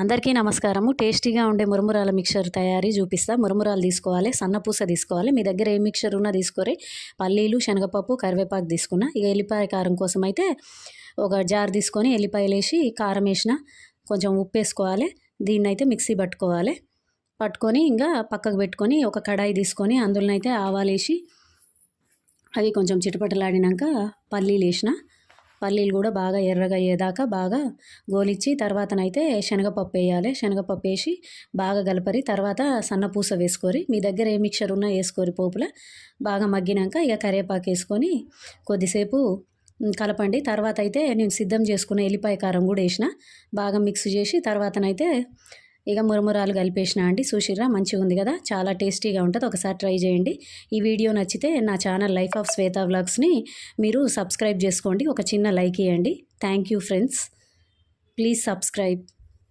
అందరికీ నమస్కారము. టేస్టీగా ఉండే మురుమురాల మిక్చర్ తయారీ చూపిస్తా. మురుమురాలు తీసుకోవాలి, సన్నపూస తీసుకోవాలి. మీ దగ్గర ఏ మిక్చర్ ఉన్నా తీసుకోరి. పల్లీలు, శనగపప్పు, కరివేపాకు తీసుకున్నా. ఇక ఎల్లిపాయ కారం కోసం అయితే ఒక జార్ తీసుకొని ఎల్లిపాయలు వేసి కారం వేసిన, కొంచెం ఉప్పు వేసుకోవాలి. దీన్నైతే మిక్సీ పట్టుకొని ఇంకా పక్కకు పెట్టుకొని ఒక కడాయి తీసుకొని అందులో అయితే ఆవాలు వేసి అవి కొంచెం చిటపటలాడినాక పల్లీలు వేసిన. పల్లీలు కూడా బాగా ఎర్రగా అయ్యేదాకా బాగా గోలిచ్చి తర్వాతనైతే శనగపప్పు వేయాలి. శనగపప్పు వేసి బాగా కలపరి. తర్వాత సన్నపూస వేసుకోరి. మీ దగ్గర ఏ మిక్చర్ ఉన్నా వేసుకోరి. పోపుల బాగా మగ్గినాక ఇక కరివేపాకు వేసుకొని కొద్దిసేపు కలపండి. తర్వాత అయితే నేను సిద్ధం చేసుకున్న ఎల్లిపాయ కారం కూడా వేసిన, బాగా మిక్స్ చేసి తర్వాతనైతే ఇక మురమురాలు కలిపేసిన అండి. చూసిర్రా, మంచిగా ఉంది కదా, చాలా టేస్టీగా ఉంటుంది. ఒకసారి ట్రై చేయండి. ఈ వీడియో నచ్చితే నా ఛానల్ లైఫ్ ఆఫ్ శ్వేతా వ్లాగ్స్ని మీరు సబ్స్క్రైబ్ చేసుకోండి. ఒక చిన్న లైక్ ఇవ్వండి. Thank you friends, please subscribe.